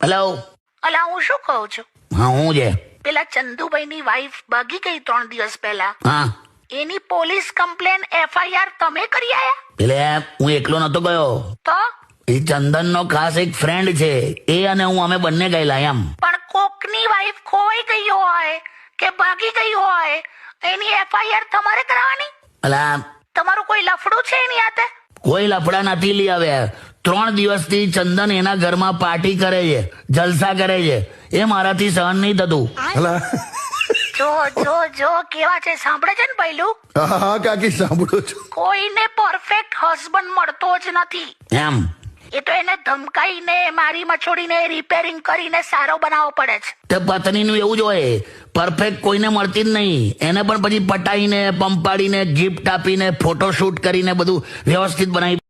Hello. અલા હું શું કહું છું, હા, હું છે. પેલા ચંદુભાઈ ની વાઈફ ભાગી ગઈ 3 દિવસ પહેલા, હા, એની પોલીસ કમ્પ્લેન FIR તમે કરી આયા? એટલે હું એકલો નતો ગયો. તો એ ચંદન નો ખાસ એક ફ્રેન્ડ છે, એ અને હું અમે બંને ગયેલા એમ. પણ કોકની વાઈફ ખોવાઈ ગઈ હોય કે ભાગી ગઈ હોય, એની FIR તમારે કરાવવાની? અલા, તમારું કોઈ લફડું છે એની હાથે? કોઈ લફડા નથી લઈ આવ્યા. 3 દિવસથી ચંદન એના ઘરમાં પાર્ટી કરે છે, જલસા કરે છે. એ મારાથી સહન નહીં થતું. હલા જો જો જો કેવા છે, સાંભળે છે ને પહેલું? હા હા કાકી સાંભળો છો. કોઈને પરફેક્ટ હસબન્ડ મળતો જ નથી. એમ એ તો એને ધમકાઈને, મારી મછોડીને રિપેરિંગ કરીને સારો બનાવવો પડે છે. તે પત્નીનું એવું જ હોય, પરફેક્ટ કોઈને મળતી જ નહીં. એને પણ પછી પટાઈને, પંપાડીને, ગિફ્ટ આપીને, ફોટોશૂટ કરીને બધું વ્યવસ્થિત બનાવી